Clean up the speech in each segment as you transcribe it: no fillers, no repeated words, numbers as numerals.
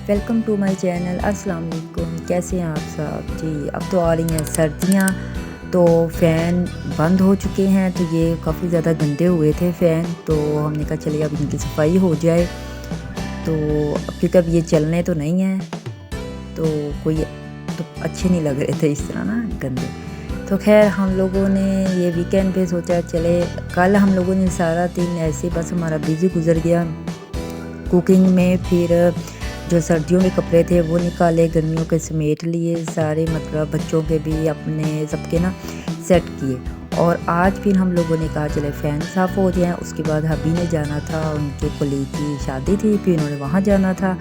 Welcome to my channel. अस्सलाम वालेकुम। कैसे हैं आप सब? जी, अब तो आ रही हैं सर्दियाँ, तो फ़ैन बंद हो चुके हैं। तो ये काफ़ी ज़्यादा गंदे हुए थे फ़ैन, तो हमने कहा चलिए अब इनकी सफाई हो जाए। तो क्योंकि अब ये चलने तो नहीं हैं, तो कोई तो अच्छे नहीं लग रहे थे इस तरह ना गंदे। तो खैर हम लोगों ने ये वीकेंड पे सोचा चले, कल हम लोगों ने सारा दिन ऐसे बस हमारा बिज़ी गुजर गया कुकिंग में। फिर जो सर्दियों के कपड़े थे वो निकाले, गर्मियों के समेट लिए सारे, मतलब बच्चों के भी अपने सबके ना सेट किए। और आज फिर हम लोगों ने कहा चले फ़ैन साफ़ हो जाए। उसके बाद हबी ने जाना था, उनके कोलीग की शादी थी, फिर उन्होंने वहाँ जाना था।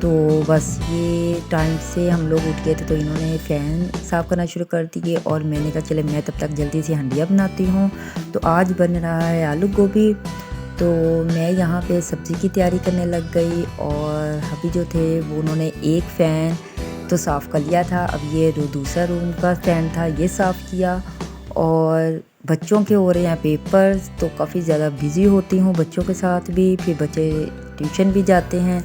तो बस ये टाइम से हम लोग उठ गए थे, तो इन्होंने फ़ैन साफ़ करना शुरू कर दिए और मैंने कहा चले मैं तब तक जल्दी से हंडिया बनाती हूँ। तो आज बन रहा है आलू गोभी। तो मैं यहाँ पे सब्ज़ी की तैयारी करने लग गई और अभी जो थे वो उन्होंने एक फ़ैन तो साफ़ कर लिया था। अब ये जो दूसरा रूम का फ़ैन था ये साफ़ किया। और बच्चों के हो रहे हैं पेपर्स, तो काफ़ी ज़्यादा बिज़ी होती हूँ बच्चों के साथ भी। फिर बच्चे ट्यूशन भी जाते हैं,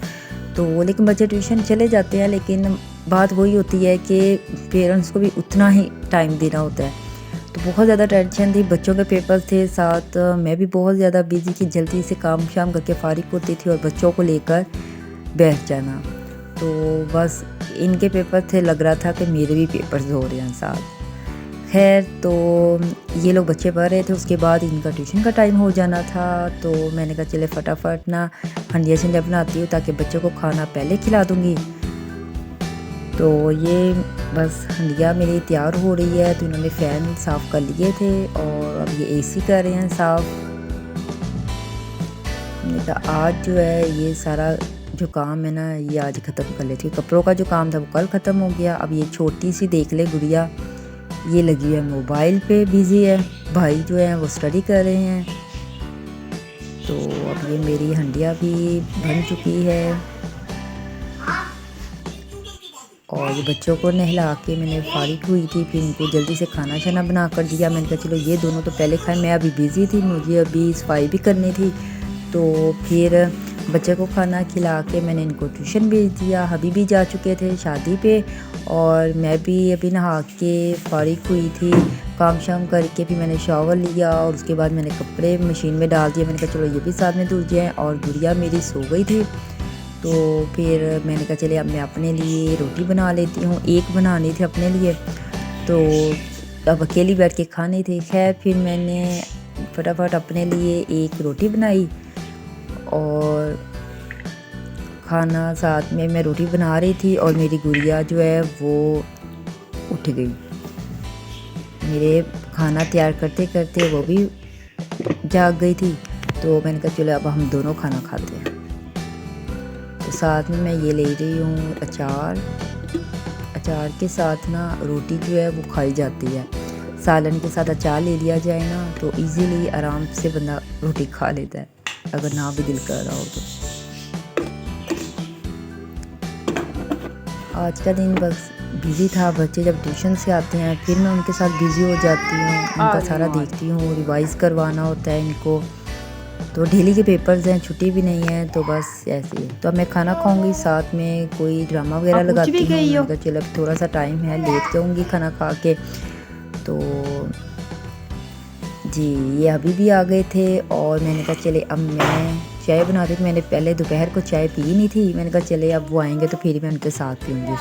तो लेकिन बच्चे ट्यूशन चले जाते हैं, लेकिन बात वही होती है कि पेरेंट्स को भी उतना ही टाइम देना होता है। तो बहुत ज़्यादा टेंशन थी, बच्चों के पेपर थे साथ, मैं भी बहुत ज़्यादा बिज़ी थी, जल्दी से काम शाम करके फ़ारिग होती थी और बच्चों को लेकर बैठ जाना। तो बस इनके पेपर थे, लग रहा था कि मेरे भी पेपर्स हो रहे हैं साथ। खैर तो ये लोग बच्चे पढ़ रहे थे, उसके बाद इनका ट्यूशन का टाइम हो जाना था। तो मैंने कहा चले फटाफट ना हंडिया शंडिया बनाती हूँ ताकि बच्चों को खाना पहले खिला दूँगी। तो ये बस हंडिया मेरी तैयार हो रही है। तो इन्होंने फ़ैन साफ़ कर लिए थे और अब ये एसी कर रहे हैं साफ़। मैंने कहा आज जो है ये सारा जो काम है ना ये आज ख़त्म कर लेती हूँ। कपड़ों का जो काम था वो कल ख़त्म हो गया। अब ये छोटी सी देख ले गुड़िया, ये लगी है मोबाइल पे बिज़ी है, भाई जो है वो स्टडी कर रहे हैं। तो अब ये मेरी हंडिया भी बन चुकी है और ये बच्चों को नहला के मैंने फ़ारिग हुई थी। फिर इनको जल्दी से खाना शाना बना कर दिया। मैंने कहा चलो ये दोनों तो पहले खाएं, मैं अभी बिज़ी थी, मुझे अभी सफाई भी करनी थी। तो फिर बच्चे को खाना खिला के मैंने इनको ट्यूशन भेज दिया। हबी भी जा चुके थे शादी पे और मैं भी अभी नहा के फ़ारिग हुई थी। काम शाम करके फिर मैंने शावर लिया और उसके बाद मैंने कपड़े मशीन में डाल दिए। मैंने कहा चलो ये भी साथ में धुल जाएँ। और गुड़िया मेरी सो गई थी, तो फिर मैंने कहा चलिए अब मैं अपने लिए रोटी बना लेती हूँ। एक बनानी थी अपने लिए, तो अब अकेली बैठ के खानी थी। खैर फिर मैंने फटाफट अपने लिए एक रोटी बनाई और खाना साथ में मैं रोटी बना रही थी और मेरी गुड़िया जो है वो उठ गई। मेरे खाना तैयार करते करते वो भी जाग गई थी। तो मैंने कहा चलो अब हम दोनों खाना खाते हैं। तो साथ में मैं ये ले रही हूँ अचार। अचार के साथ ना रोटी जो है वो खाई जाती है। सालन के साथ अचार ले लिया जाए ना तो इजीली आराम से बंदा रोटी खा लेता है, अगर ना भी दिल कर रहा हो तो। आज का दिन बस बिज़ी था। बच्चे जब ट्यूशन से आते हैं फिर मैं उनके साथ बिज़ी हो जाती हूँ, उनका सारा देखती हूँ, रिवाइज़ करवाना होता है इनको। तो डेली के पेपर्स हैं, छुट्टी भी नहीं है, तो बस ऐसे ही। तो अब मैं खाना खाऊंगी, साथ में कोई ड्रामा वगैरह लगाती हूँ। मैंने कहा चलो अब थोड़ा सा टाइम है, लेट जाऊँगी खाना खा के। तो जी ये अभी भी आ गए थे और मैंने कहा चले अब मैं चाय बनाती थी। मैंने पहले दोपहर को चाय पी नहीं थी, मैंने कहा चले अब वो आएंगे तो फिर मैं उनके साथ पीऊँगी।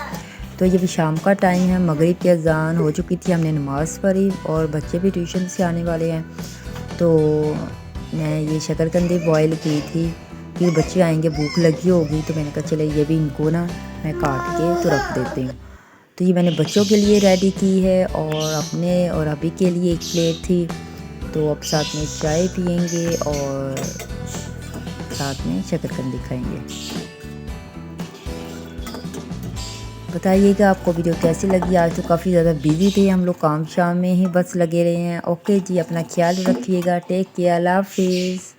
तो ये भी शाम का टाइम है, मगरिब की अज़ान हो चुकी थी, हमने नमाज़ पढ़ी और बच्चे भी ट्यूशन से आने वाले हैं। तो मैं ये शकरकंदी बॉयल की थी, फिर बच्चे आएंगे भूख लगी होगी, तो मैंने कहा चले ये भी इनको ना मैं काट के तो रख देती हूँ। तो ये मैंने बच्चों के लिए रेडी की है और अपने और अभी के लिए एक प्लेट थी। तो अब साथ में चाय पियेंगे और साथ में शकरकंदी खाएंगे। बताइएगा आपको वीडियो कैसी लगी। आज तो काफ़ी ज़्यादा बिज़ी थे हम लोग, काम शाम में ही बस लगे रहे हैं। ओके जी, अपना ख्याल रखिएगा। टेक केयर, अल्लाह हाफिज़।